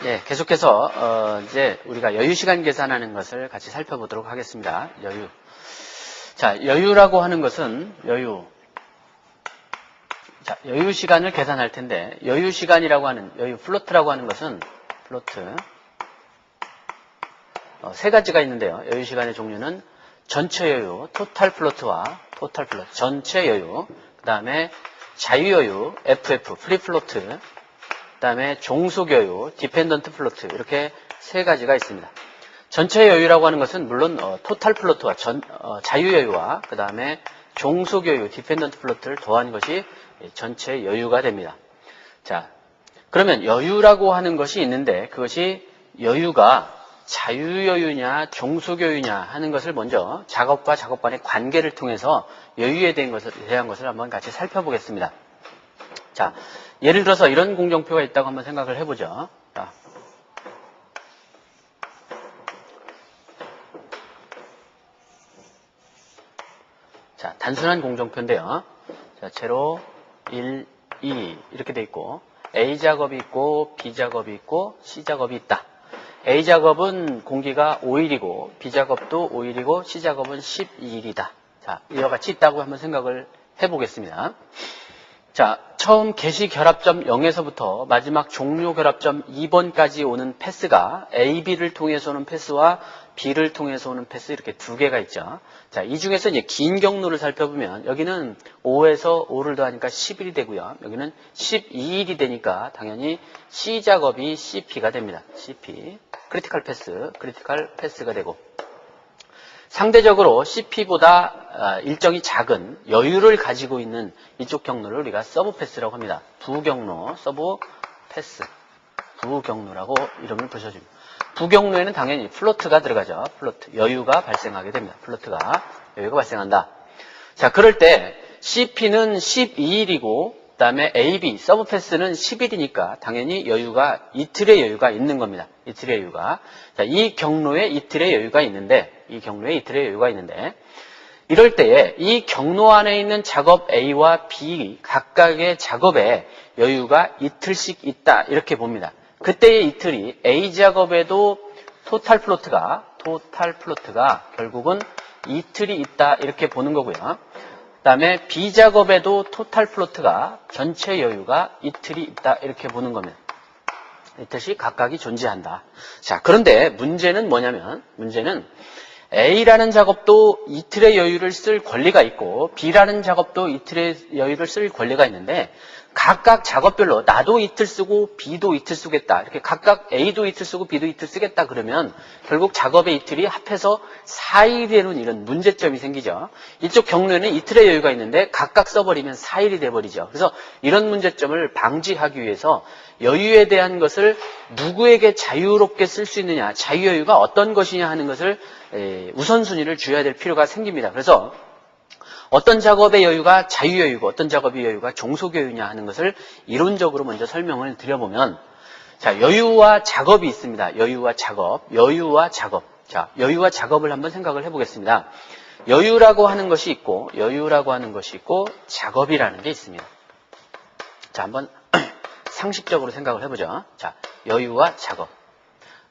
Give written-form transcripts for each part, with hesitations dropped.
예, 계속해서 이제 우리가 여유시간 계산하는 것을 같이 살펴보도록 하겠습니다. 여유. 자, 여유라고 하는 것은 자, 여유시간을 계산할 텐데 여유시간이라고 하는 플로트라고 하는 것은 플로트 세 가지가 있는데요. 여유시간의 종류는 전체 여유, 토탈 플로트와 토탈 플로트, 전체 여유, 그 다음에 자유여유, FF, 프리 플로트, 그 다음에 종속여유, 디펜던트 플로트, 이렇게 세 가지가 있습니다. 전체 여유라고 하는 것은 물론 토탈 플로트와 자유여유와 그 다음에 종속여유, 디펜던트 플로트를 더한 것이 전체 여유가 됩니다. 자, 그러면 여유라고 하는 것이 있는데 그것이 여유가 자유여유냐 종속여유냐 하는 것을 먼저 작업과 작업 간의 관계를 통해서 여유에 대한 것을 한번 같이 살펴보겠습니다. 자, 예를 들어서 이런 공정표가 있다고 한번 생각을 해보죠. 자, 단순한 공정표인데요. 자, 제로, 1, 2 이렇게 돼 있고 A 작업이 있고 B 작업이 있고 C 작업이 있다. A 작업은 공기가 5일이고 B 작업도 5일이고 C 작업은 12일이다. 자, 이와 같이 있다고 한번 생각을 해보겠습니다. 자, 처음 개시 결합점 0에서부터 마지막 종료 결합점 2번까지 오는 패스가 A, B를 통해서 오는 패스와 B를 통해서 오는 패스 이렇게 두 개가 있죠. 자, 이 중에서 이제 긴 경로를 살펴보면 여기는 5에서 5를 더하니까 11이 되고요. 여기는 12일이 되니까 당연히 C 작업이 CP가 됩니다. CP. 크리티컬 패스가 되고 상대적으로 CP보다 일정이 작은 여유를 가지고 있는 이쪽 경로를 우리가 서브 패스라고 합니다. 부경로, 서브 패스, 부경로라고 이름을 붙여줍니다. 부경로에는 당연히 플로트가 들어가죠. 플로트, 여유가 발생하게 됩니다. 여유가 발생한다. 자, 그럴 때 CP는 12일이고 그 다음에 AB, 서브 패스는 10일이니까 당연히 이틀의 여유가 있는 겁니다. 이틀의 여유가. 자, 이 경로에 이틀의 여유가 있는데 이럴 때에 이 경로 안에 있는 작업 A와 B 각각의 작업에 여유가 이틀씩 있다 이렇게 봅니다. 그때의 이틀이 A 작업에도 토탈 플로트가 결국은 이틀이 있다 이렇게 보는 거고요. 그 다음에 B 작업에도 토탈 플로트가 전체 여유가 이틀이 있다 이렇게 보는 겁니다. 이틀씩 각각이 존재한다. 자, 그런데 문제는 뭐냐면 A라는 작업도 이틀의 여유를 쓸 권리가 있고 B라는 작업도 이틀의 여유를 쓸 권리가 있는데 각각 작업별로 나도 이틀 쓰고 B도 이틀 쓰겠다. 이렇게 각각 A도 이틀 쓰고 B도 이틀 쓰겠다 그러면 결국 작업의 이틀이 합해서 4일이 되는 이런 문제점이 생기죠. 이쪽 경로에는 이틀의 여유가 있는데 각각 써버리면 4일이 돼버리죠. 그래서 이런 문제점을 방지하기 위해서 여유에 대한 것을 누구에게 자유롭게 쓸 수 있느냐, 자유여유가 어떤 것이냐 하는 것을 우선순위를 줘야 될 필요가 생깁니다. 그래서 어떤 작업의 여유가 자유여유고 어떤 작업의 여유가 종속여유냐 하는 것을 이론적으로 먼저 설명을 드려보면 자, 여유와 작업이 있습니다. 여유와 작업. 자, 여유와 작업을 한번 생각을 해보겠습니다. 여유라고 하는 것이 있고 작업이라는 게 있습니다. 자, 한번 상식적으로 생각을 해보죠. 자, 여유와 작업.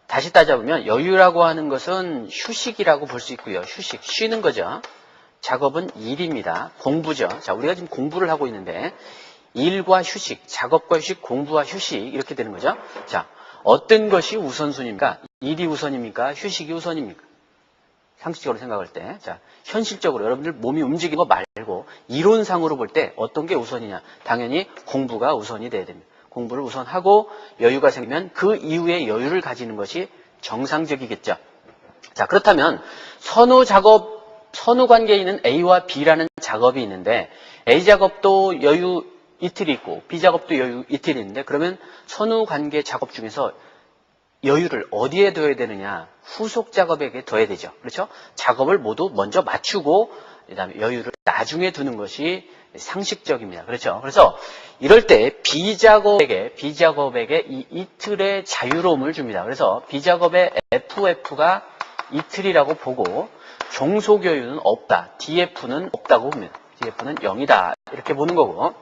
다시 따져보면 여유라고 하는 것은 휴식이라고 볼 수 있고요. 쉬는 거죠. 작업은 일입니다. 공부죠. 자, 우리가 지금 공부를 하고 있는데 일과 휴식, 작업과 휴식, 공부와 휴식 이렇게 되는 거죠. 자, 어떤 것이 우선순위입니까? 일이 우선입니까? 휴식이 우선입니까? 상식적으로 생각할 때. 자, 현실적으로 여러분들 몸이 움직이는 거 말고 이론상으로 볼 때 어떤 게 우선이냐? 당연히 공부가 우선이 돼야 됩니다. 공부를 우선하고 여유가 생기면 그 이후에 여유를 가지는 것이 정상적이겠죠. 자, 그렇다면 선후 관계에 있는 A와 B라는 작업이 있는데 A 작업도 여유 이틀이 있고 B 작업도 여유 이틀이 있는데 그러면 선후 관계 작업 중에서 여유를 어디에 둬야 되느냐? 후속 작업에게 둬야 되죠. 그렇죠? 작업을 모두 먼저 맞추고 그다음에 여유를 나중에 두는 것이 상식적입니다. 그렇죠? 그래서 이럴 때 B 작업에게 이 이틀의 자유로움을 줍니다. 그래서 B 작업의 FF가 이틀이라고 보고 종속여유는 없다. DF는 없다고 봅니다. DF는 0이다. 이렇게 보는 거고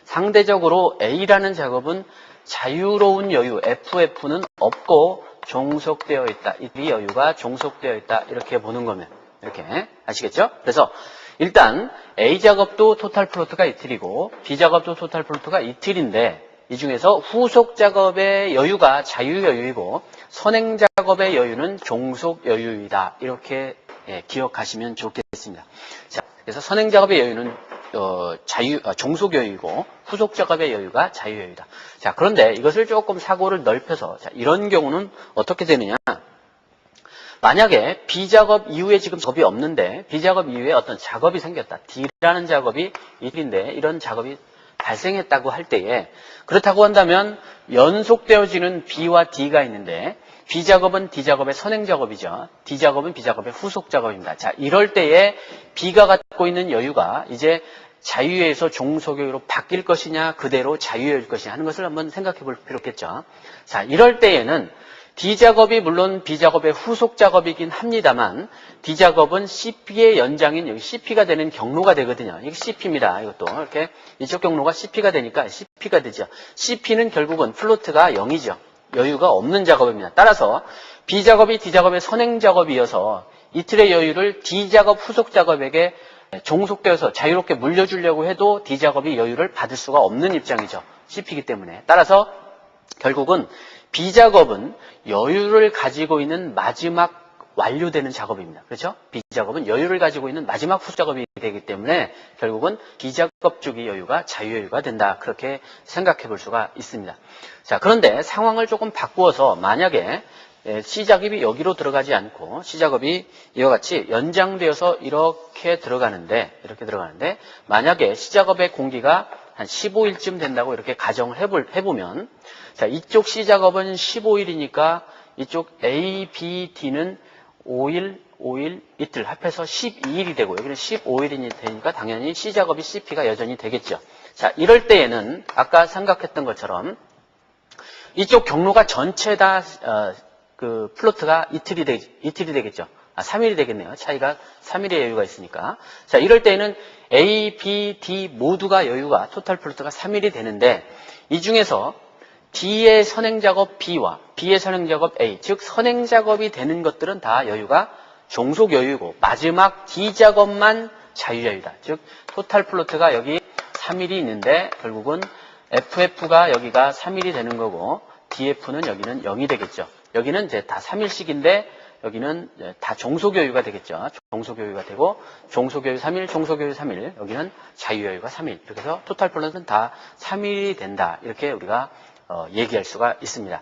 상대적으로 A라는 작업은 자유로운 여유 FF는 없고 종속되어 있다. 이 여유가 종속되어 있다. 이렇게 보는 거면 이렇게 아시겠죠? 그래서 일단 A 작업도 토탈 플로트가 이틀이고 B 작업도 토탈 플로트가 이틀인데 이 중에서 후속 작업의 여유가 자유 여유이고 선행 작업의 여유는 종속 여유이다. 이렇게 기억하시면 좋겠습니다. 자, 그래서 선행 작업의 여유는 종속 여유이고 후속 작업의 여유가 자유 여유다. 자, 그런데 이것을 조금 사고를 넓혀서 자, 이런 경우는 어떻게 되느냐? 만약에 B작업 이후에 지금 작업이 없는데 B작업 이후에 어떤 작업이 생겼다. D라는 작업이 1인데 이런 작업이 발생했다고 할 때에 그렇다고 한다면 연속되어지는 B와 D가 있는데 B작업은 D작업의 선행작업이죠. D작업은 B작업의 후속작업입니다. 자, 이럴 때에 B가 갖고 있는 여유가 이제 자유여유에서 종속여유로 바뀔 것이냐 그대로 자유여유일 것이냐 하는 것을 한번 생각해 볼 필요가 있겠죠. 자, 이럴 때에는 D작업이 물론 B작업의 후속작업이긴 합니다만 D작업은 CP의 연장인 여기 CP가 되는 경로가 되거든요. 이게 CP입니다. 이것도 이렇게 이쪽 경로가 CP가 되니까 CP가 되죠. CP는 결국은 플로트가 0이죠. 여유가 없는 작업입니다. 따라서 B작업이 D작업의 선행작업이어서 이틀의 여유를 D작업 후속작업에게 종속되어서 자유롭게 물려주려고 해도 D작업이 여유를 받을 수가 없는 입장이죠. CP이기 때문에. 따라서 결국은 B작업은 여유를 가지고 있는 마지막 완료되는 작업입니다. 그렇죠? B작업은 여유를 가지고 있는 마지막 후작업이 되기 때문에 결국은 B작업 쪽의 여유가 자유여유가 된다. 그렇게 생각해 볼 수가 있습니다. 자, 그런데 상황을 조금 바꾸어서 만약에 C작업이 여기로 들어가지 않고 C작업이 이와 같이 연장되어서 이렇게 들어가는데 만약에 C작업의 공기가 한 15일쯤 된다고 이렇게 가정을 해보면 자, 이쪽 C작업은 15일이니까 이쪽 A, B, D는 5일, 5일, 이틀 합해서 12일이 되고 여기는 15일이 되니까 당연히 C작업이 CP가 여전히 되겠죠. 자, 이럴 때에는 아까 생각했던 것처럼 이쪽 경로가 전체 다 그 플로트가 이틀이 되겠죠. 3일이 되겠네요. 차이가 3일의 여유가 있으니까. 자, 이럴 때에는 A, B, D 모두가 여유가 토탈 플로트가 3일이 되는데 이 중에서 D의 선행작업 B와 B의 선행작업 A, 즉 선행작업이 되는 것들은 다 여유가 종속 여유고 마지막 D작업만 자유여유다. 즉 토탈 플로트가 여기 3일이 있는데 결국은 FF가 여기가 3일이 되는 거고 DF는 여기는 0이 되겠죠. 여기는 이제 다 3일씩인데 여기는 다 종속여유가 되겠죠. 종속여유가 되고 종속여유 3일, 종속여유 3일, 여기는 자유여유가 3일. 이렇게 해서 토탈 플로트는 다 3일이 된다. 이렇게 우리가 얘기할 수가 있습니다.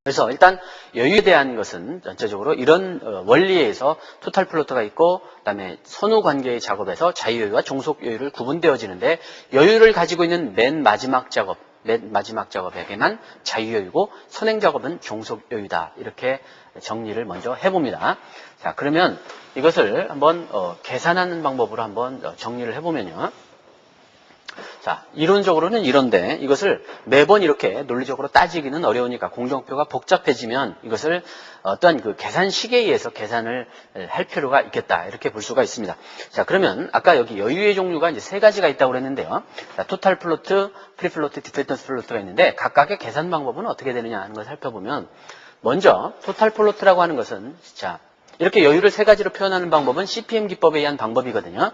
그래서 일단 여유에 대한 것은 전체적으로 이런 원리에 의해서 토탈 플로트가 있고 그다음에 선후관계의 작업에서 자유여유와 종속여유를 구분되어지는데 여유를 가지고 있는 맨 마지막 작업에게만 자유여유고 선행작업은 종속여유다. 이렇게 정리를 먼저 해봅니다. 자, 그러면 이것을 한번 계산하는 방법으로 한번 정리를 해보면요. 자, 이론적으로는 이런데 이것을 매번 이렇게 논리적으로 따지기는 어려우니까 공정표가 복잡해지면 이것을 어떤 그 계산식에 의해서 계산을 할 필요가 있겠다. 이렇게 볼 수가 있습니다. 자, 그러면 아까 여기 여유의 종류가 이제 세 가지가 있다고 그랬는데요. 자, 토탈 플로트, 프리플로트, 디펜던스 플로트가 있는데 각각의 계산 방법은 어떻게 되느냐 하는 것을 살펴보면 먼저 토탈 플로트라고 하는 것은 자, 이렇게 여유를 세 가지로 표현하는 방법은 CPM 기법에 의한 방법이거든요.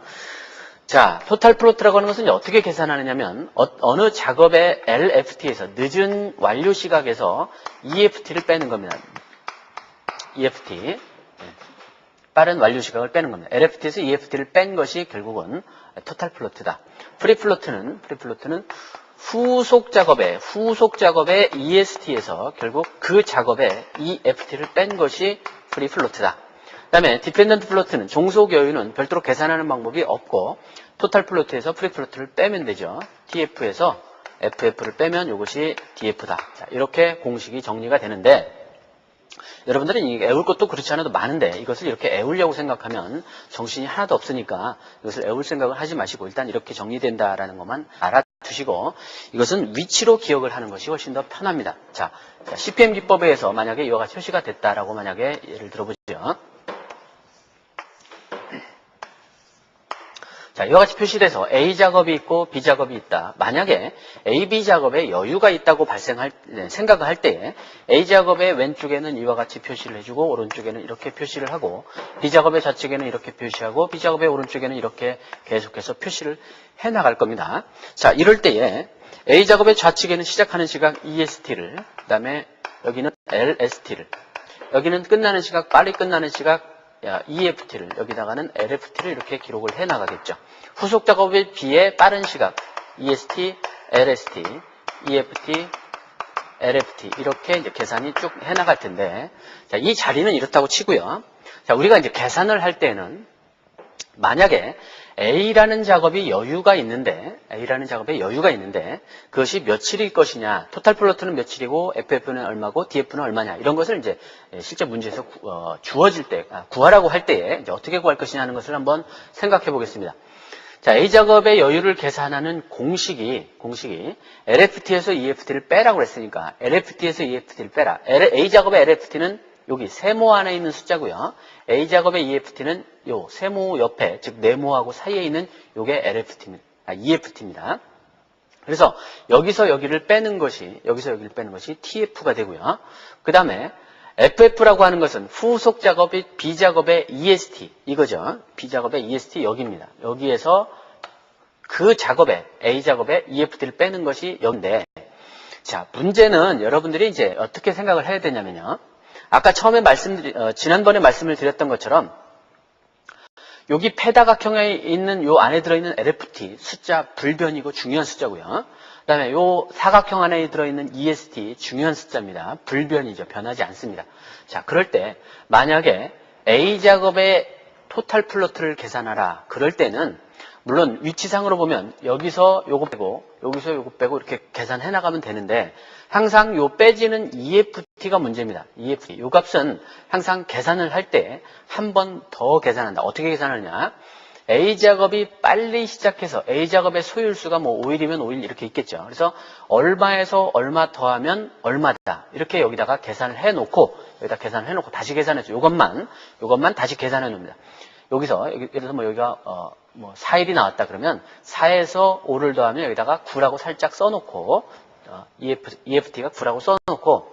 자, 토탈 플로트라고 하는 것은 어떻게 계산하느냐면 어느 작업의 LFT에서 늦은 완료 시각에서 EFT를 빼는 겁니다. EFT 빠른 완료 시각을 빼는 겁니다. LFT에서 EFT를 뺀 것이 결국은 토탈 플로트다. 프리플로트는 후속 작업의 EST에서 결국 그 작업의 EFT를 뺀 것이 프리플로트다. 그 다음에 디펜던트 플로트는 종속 여유는 별도로 계산하는 방법이 없고 토탈 플로트에서 프리플로트를 빼면 되죠. TF에서 FF를 빼면 이것이 DF다. 자, 이렇게 공식이 정리가 되는데 여러분들은 애울 것도 그렇지 않아도 많은데 이것을 이렇게 애우려고 생각하면 정신이 하나도 없으니까 이것을 애울 생각을 하지 마시고 일단 이렇게 정리된다라는 것만 알아두시고 이것은 위치로 기억을 하는 것이 훨씬 더 편합니다. 자, CPM 기법에 의해서 만약에 이와 같이 표시가 됐다라고 만약에 예를 들어보죠. 자, 이와 같이 표시돼서 A 작업이 있고 B 작업이 있다. 만약에 A, B 작업에 여유가 있다고 생각을 할 때에 A 작업의 왼쪽에는 이와 같이 표시를 해주고 오른쪽에는 이렇게 표시를 하고 B 작업의 좌측에는 이렇게 표시하고 B 작업의 오른쪽에는 이렇게 계속해서 표시를 해 나갈 겁니다. 자, 이럴 때에 A 작업의 좌측에는 시작하는 시각 EST를, 그 다음에 여기는 LST를, 여기는 끝나는 시각, 빨리 끝나는 시각 EFT를, 여기다가는 LFT를 이렇게 기록을 해 나가겠죠. 후속 작업의 B의 빠른 시각 EST, LST, EFT, LFT 이렇게 이제 계산이 쭉 해 나갈 텐데, 자, 이 자리는 이렇다고 치고요. 자, 우리가 이제 계산을 할 때는 만약에 A라는 작업이 여유가 있는데, 그것이 며칠일 것이냐, 토탈 플로트는 며칠이고, FF는 얼마고, DF는 얼마냐, 이런 것을 이제 실제 문제에서 주어질 때, 구하라고 할 때에 이제 어떻게 구할 것이냐 하는 것을 한번 생각해 보겠습니다. 자, A 작업의 여유를 계산하는 공식이 LFT에서 EFT를 빼라고 그랬으니까, LFT에서 EFT를 빼라. A 작업의 LFT는 여기 세모 안에 있는 숫자고요. A 작업의 EFT는 요 세모 옆에, 즉 네모하고 사이에 있는 요게 EFT입니다. 그래서 여기서 여기를 빼는 것이 TF가 되고요. 그 다음에 FF라고 하는 것은 후속 작업이 B 작업의 EST 이거죠. B 작업의 EST 여기입니다. 여기에서 그 작업에 A 작업의 EFT를 빼는 것이 여기인데, 자, 문제는 여러분들이 이제 어떻게 생각을 해야 되냐면요. 아까 처음에 지난번에 말씀을 드렸던 것처럼 여기 패다각형에 있는 요 안에 들어있는 LFT 숫자 불변이고 중요한 숫자고요. 그 다음에 요 사각형 안에 들어있는 EST 중요한 숫자입니다. 불변이죠. 변하지 않습니다. 자, 그럴 때 만약에 A 작업의 토탈 플로트를 계산하라. 그럴 때는 물론 위치상으로 보면 여기서 요거 빼고 여기서 요거 빼고 이렇게 계산해 나가면 되는데, 항상 요 빼지는 EFT가 문제입니다. EFT. 요 값은 항상 계산을 할 때 한 번 더 계산한다. 어떻게 계산하느냐? A 작업이 빨리 시작해서 A 작업의 소요일수가 뭐 5일이면 5일 이렇게 있겠죠. 그래서 얼마에서 얼마 더하면 얼마다. 이렇게 여기다가 계산을 해 놓고 다시 계산해서 요것만 다시 계산해 놉니다. 여기서 예를 들어서 뭐 여기가 4일이 나왔다 그러면 4에서 5를 더하면 여기다가 9라고 살짝 써놓고 EFT가 9라고 써놓고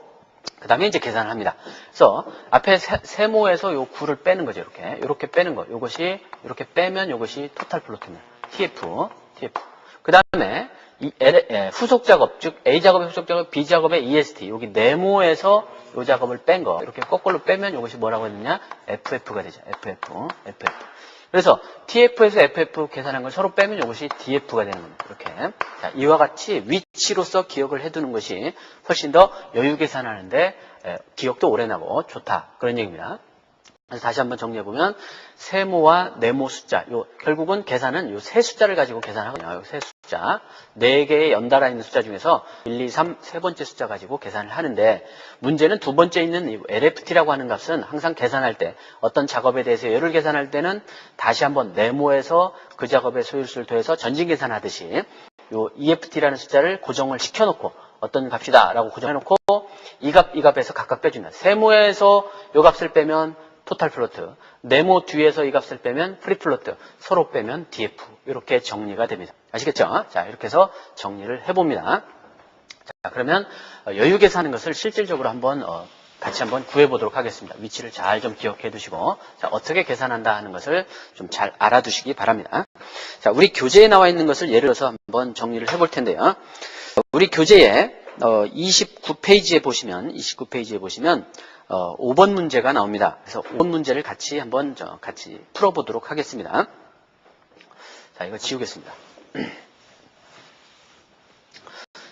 그 다음에 이제 계산을 합니다. 그래서 앞에 세모에서 요 9를 빼는 거죠. 이렇게 빼는 거. 요것이 이렇게 빼면 요것이 토탈 플로트입니다. TF. 그 다음에 후속 작업, 즉 A 작업의 후속 작업, B 작업의 EST. 여기 네모에서 요 작업을 뺀 거. 이렇게 거꾸로 빼면 요것이 뭐라고 했느냐? FF가 되죠. FF. 그래서 TF에서 FF 계산한 걸 서로 빼면 이것이 DF가 되는 겁니다. 이렇게. 자, 이와 같이 위치로서 기억을 해두는 것이 훨씬 더 여유 계산하는데 기억도 오래 나고 좋다. 그런 얘기입니다. 그래서 다시 한번 정리해보면 세모와 네모 숫자, 결국은 계산은 요 세 숫자를 가지고 계산하거든요. 요 세 숫자, 4개의 연달아 있는 숫자 중에서 1, 2, 3, 세 번째 숫자 가지고 계산을 하는데, 문제는 두 번째 있는 이 LFT라고 하는 값은 항상 계산할 때 어떤 작업에 대해서 열을 계산할 때는 다시 한번 네모에서 그 작업의 소요수를 더해서 전진 계산하듯이 요 EFT라는 숫자를 고정을 시켜놓고 어떤 값이다 라고 고정해놓고 이 값에서 각각 빼준다. 세모에서 요 값을 빼면 토탈 플로트, 네모 뒤에서 이 값을 빼면 프리 플로트, 서로 빼면 DF. 이렇게 정리가 됩니다. 아시겠죠? 자, 이렇게 해서 정리를 해봅니다. 자, 그러면 여유 계산하는 것을 실질적으로 같이 한번 구해보도록 하겠습니다. 위치를 잘 좀 기억해 두시고, 자, 어떻게 계산한다 하는 것을 좀 잘 알아두시기 바랍니다. 자, 우리 교재에 나와 있는 것을 예를 들어서 한번 정리를 해볼 텐데요. 우리 교재에 29페이지에 보시면 5번 문제가 나옵니다. 그래서 5번 문제를 같이 풀어보도록 하겠습니다. 자, 이거 지우겠습니다.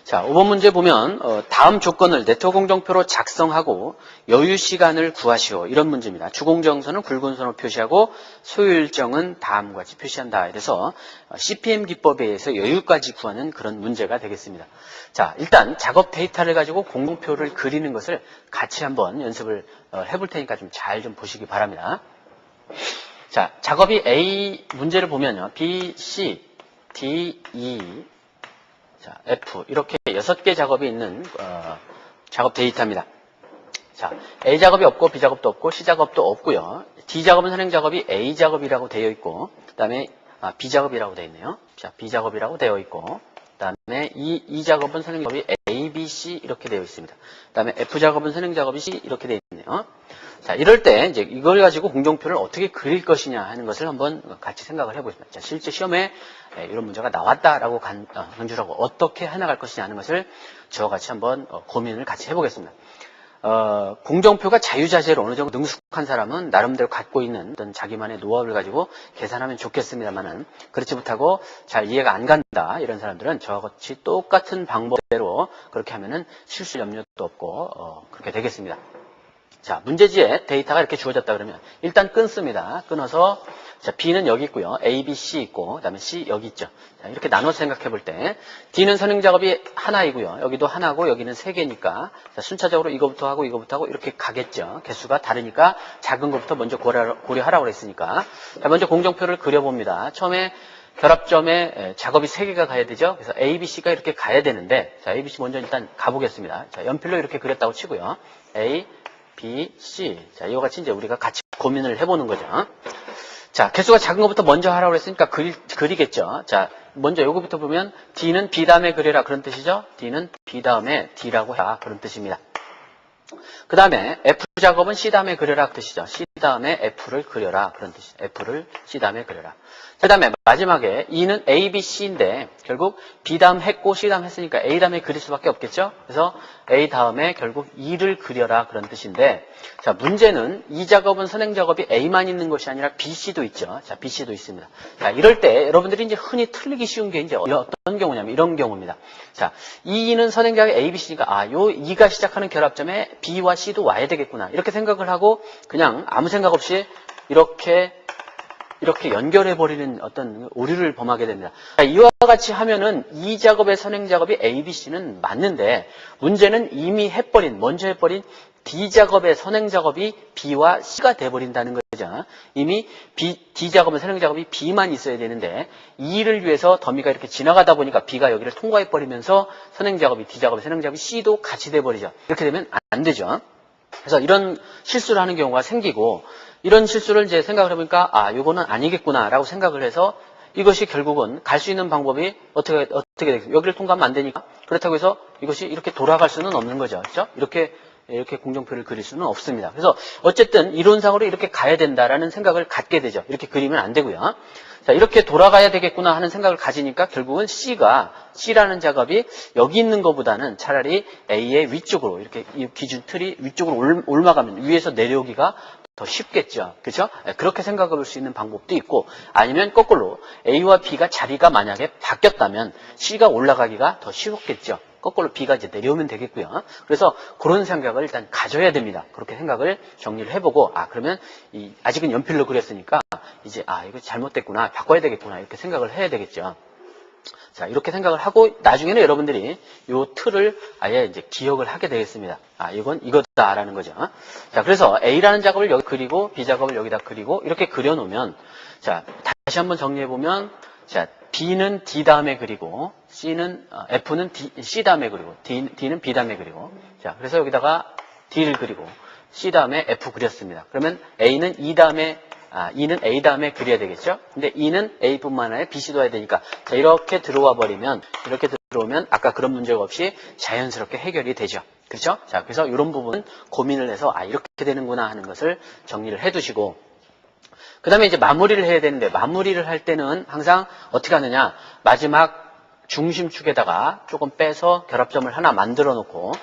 자, 5번 문제 보면 다음 조건을 네트워크 공정표로 작성하고 여유 시간을 구하시오. 이런 문제입니다. 주공정선은 굵은 선으로 표시하고 소요 일정은 다음과 같이 표시한다. 이래서 CPM 기법에 의해서 여유까지 구하는 그런 문제가 되겠습니다. 자, 일단 작업 데이터를 가지고 공정표를 그리는 것을 같이 한번 연습을 해볼 테니까 좀 잘 좀 보시기 바랍니다. 자, 작업이 A 문제를 보면요. B, C, D, E, 자, F 이렇게 6개 작업이 있는 작업 데이터입니다. 자, A 작업이 없고 B 작업도 없고 C 작업도 없고요. D 작업은 선행 작업이 A 작업이라고 되어 있고, 그 다음에 B작업이라고 되어 있네요. 자, B작업이라고 되어 있고, 그 다음에 이 작업은 선행작업이 A, B, C 이렇게 되어 있습니다. 그 다음에 F작업은 선행작업이 C 이렇게 되어 있네요. 자, 이럴 때 이제 이걸 가지고 공정표를 어떻게 그릴 것이냐 하는 것을 한번 같이 생각을 해보겠습니다. 자, 실제 시험에 이런 문제가 나왔다라고 강조를 하고 어떻게 해나갈 것이냐 하는 것을 저와 같이 한번 고민을 같이 해보겠습니다. 공정표가 자유자재로 어느 정도 능숙한 사람은 나름대로 갖고 있는 어떤 자기만의 노하우를 가지고 계산하면 좋겠습니다만은 그렇지 못하고 잘 이해가 안 간다 이런 사람들은 저와 같이 똑같은 방법대로 그렇게 하면은 실수 염려도 없고 그렇게 되겠습니다. 자, 문제지에 데이터가 이렇게 주어졌다 그러면 일단 끊습니다. 끊어서 자, B는 여기 있고요. A, B, C 있고 그 다음에 C 여기 있죠. 자, 이렇게 나눠서 생각해 볼 때 D는 선행작업이 하나이고요. 여기도 하나고 여기는 세 개니까 자, 순차적으로 이거부터 하고 이렇게 가겠죠. 개수가 다르니까 작은 것부터 먼저 고려하라고 그랬으니까 자, 먼저 공정표를 그려봅니다. 처음에 결합점에 작업이 3개가 가야 되죠. 그래서 A, B, C가 이렇게 가야 되는데 자, A, B, C 먼저 일단 가보겠습니다. 자, 연필로 이렇게 그렸다고 치고요. A, B, C. 자, 이와 같이 이제 우리가 같이 고민을 해보는 거죠. 자, 개수가 작은 것부터 먼저 하라고 했으니까 그리겠죠. 자, 먼저 요거부터 보면 D는 B 다음에 그려라 그런 뜻이죠. D는 B 다음에 D라고 해라 그런 뜻입니다. 그 다음에 F작업은 C 다음에 그려라 그 뜻이죠. C 다음에 F를 그려라 그런 뜻이죠. F를 C 다음에 그려라. 그 다음에 마지막에 E는 A, B, C인데 결국 B 다음 했고 C 다음 했으니까 A 다음에 그릴 수밖에 없겠죠. 그래서 A 다음에 결국 E를 그려라 그런 뜻인데 자, 문제는 이 작업은 선행작업이 A만 있는 것이 아니라 B, C도 있죠. 자, B, C도 있습니다. 자, 이럴 때 여러분들이 이제 흔히 틀리기 쉬운 게 이제 어떤 경우냐면 이런 경우입니다. 자, E는 선행작업이 A, B, C니까 요 E가 시작하는 결합점에 B와 C도 와야 되겠구나. 이렇게 생각을 하고 그냥 아무 생각 없이 이렇게 연결해버리는 어떤 오류를 범하게 됩니다. 이와 같이 하면은 이 작업의 선행작업이 A, B, C는 맞는데 문제는 이미 먼저 해버린 D 작업의 선행작업이 B와 C가 돼버린다는 거죠. 이미 D 작업의 선행작업이 B만 있어야 되는데 E를 위해서 더미가 이렇게 지나가다 보니까 B가 여기를 통과해버리면서 선행작업이 D 작업의 선행작업이 C도 같이 돼버리죠. 이렇게 되면 안 되죠. 그래서 이런 실수를 하는 경우가 생기고 이런 실수를 이제 생각을 해보니까 요거는 아니겠구나 라고 생각을 해서 이것이 결국은 갈 수 있는 방법이 어떻게 되겠어요? 여기를 통과하면 안 되니까 그렇다고 해서 이것이 이렇게 돌아갈 수는 없는 거죠. 그렇죠? 이렇게 공정표를 그릴 수는 없습니다. 그래서 어쨌든 이론상으로 이렇게 가야 된다라는 생각을 갖게 되죠. 이렇게 그리면 안 되고요. 자, 이렇게 돌아가야 되겠구나 하는 생각을 가지니까 결국은 C라는 작업이 여기 있는 것보다는 차라리 A의 위쪽으로 이렇게 이 기준 틀이 위쪽으로 올라가면 위에서 내려오기가 더 쉽겠죠. 그렇죠? 그렇게 생각해 볼 수 있는 방법도 있고 아니면 거꾸로 A와 B가 자리가 만약에 바뀌었다면 C가 올라가기가 더 쉬웠겠죠. 거꾸로 B가 이제 내려오면 되겠고요. 그래서 그런 생각을 일단 가져야 됩니다. 그렇게 생각을 정리를 해보고 그러면 아직은 연필로 그렸으니까 이제 이거 잘못됐구나 바꿔야 되겠구나 이렇게 생각을 해야 되겠죠. 자, 이렇게 생각을 하고 나중에는 여러분들이 이 틀을 아예 이제 기억을 하게 되겠습니다. 이건 이거다라는 거죠. 자, 그래서 A라는 작업을 여기 그리고 B 작업을 여기다 그리고 이렇게 그려놓으면 자, 다시 한번 정리해 보면 자, B는 D 다음에 그리고 F는 C 다음에 그리고 D는 B 다음에 그리고 자, 그래서 여기다가 D를 그리고 C 다음에 F 그렸습니다. 그러면 A는 E는 A 다음에 그려야 되겠죠? 근데 E는 A뿐만 아니라 BC도 해야 되니까 자, 이렇게 들어오면 아까 그런 문제가 없이 자연스럽게 해결이 되죠. 그렇죠? 자, 그래서 이런 부분은 고민을 해서 이렇게 되는구나 하는 것을 정리를 해 두시고 그 다음에 이제 마무리를 해야 되는데 마무리를 할 때는 항상 어떻게 하느냐 마지막 중심축에다가 조금 빼서 결합점을 하나 만들어 놓고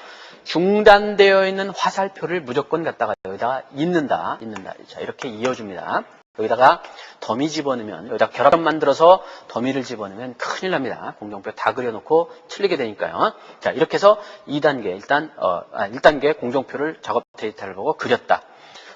중단되어 있는 화살표를 무조건 갖다가 여기다가 잇는다. 자, 이렇게 이어줍니다. 여기다가 더미 집어넣으면, 여기다 결합점 만들어서 더미를 집어넣으면 큰일 납니다. 공정표 다 그려놓고 틀리게 되니까요. 자, 이렇게 해서 2단계, 1단계 공정표를 작업 데이터를 보고 그렸다.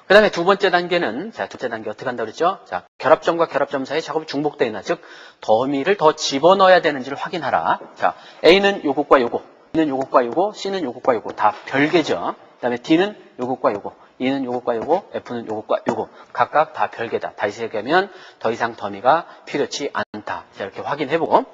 그 다음에 두 번째 단계는, 자, 두번째 단계 어떻게 한다고 그랬죠? 자, 결합점과 결합점 사이에 작업이 중복되어 있나, 즉, 더미를 더 집어넣어야 되는지를 확인하라. 자, A는 요것과 요거. B는 요것과 요거, C는 요것과 요거 다 별개죠. 그 다음에 D는 요것과 요거, E는 요것과 요거, F는 요것과 요거 각각 다 별개다. 다시 얘기하면 더 이상 더미가 필요치 않다. 자, 이렇게 확인해보고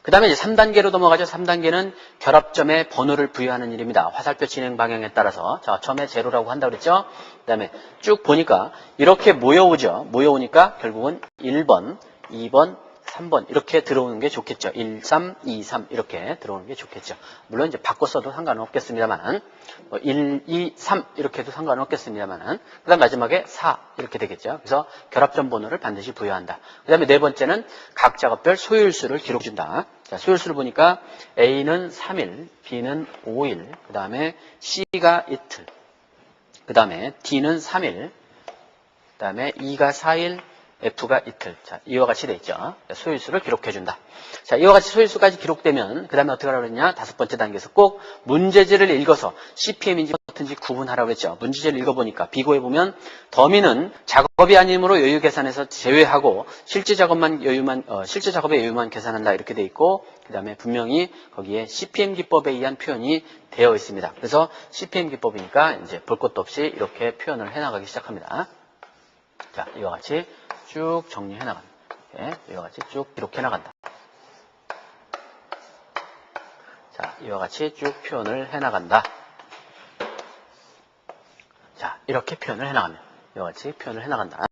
그 다음에 이제 3단계로 넘어가죠. 3단계는 결합점에 번호를 부여하는 일입니다. 화살표 진행 방향에 따라서 자, 처음에 제로라고 한다고 그랬죠. 그 다음에 쭉 보니까 이렇게 모여오죠. 모여오니까 결국은 1번, 2번, 3번 이렇게 들어오는 게 좋겠죠. 1, 3, 2, 3 이렇게 들어오는 게 좋겠죠. 물론 이제 바꿔 써도 상관은 없겠습니다만 1, 2, 3 이렇게 해도 상관은 없겠습니다만 그 다음 마지막에 4 이렇게 되겠죠. 그래서 결합점 번호를 반드시 부여한다. 그 다음에 네 번째는 각 작업별 소요일수를 기록해준다. 자, 소요일수를 보니까 A는 3일, B는 5일, 그 다음에 C가 이틀, 그 다음에 D는 3일, 그 다음에 E가 4일, F가 이틀. 자, 이와 같이 돼 있죠. 소요일수를 기록해준다. 자, 이와 같이 소요일수까지 기록되면 그 다음에 어떻게 하라고 그랬냐? 다섯 번째 단계에서 꼭 문제지를 읽어서 CPM인지 어떤지 구분하라고 그랬죠. 문제지를 읽어보니까 비교해보면 더미는 작업이 아니므로 여유 계산에서 제외하고 실제 작업의 여유만 계산한다 이렇게 돼 있고 그 다음에 분명히 거기에 CPM 기법에 의한 표현이 되어 있습니다. 그래서 CPM 기법이니까 이제 볼 것도 없이 이렇게 표현을 해나가기 시작합니다. 자, 이와 같이 쭉 정리해 나간다. 네, 이와 같이 쭉 기록해 나간다. 자, 이와 같이 쭉 표현을 해 나간다. 자, 이렇게 표현을 해 나가면 이와 같이 표현을 해 나간다.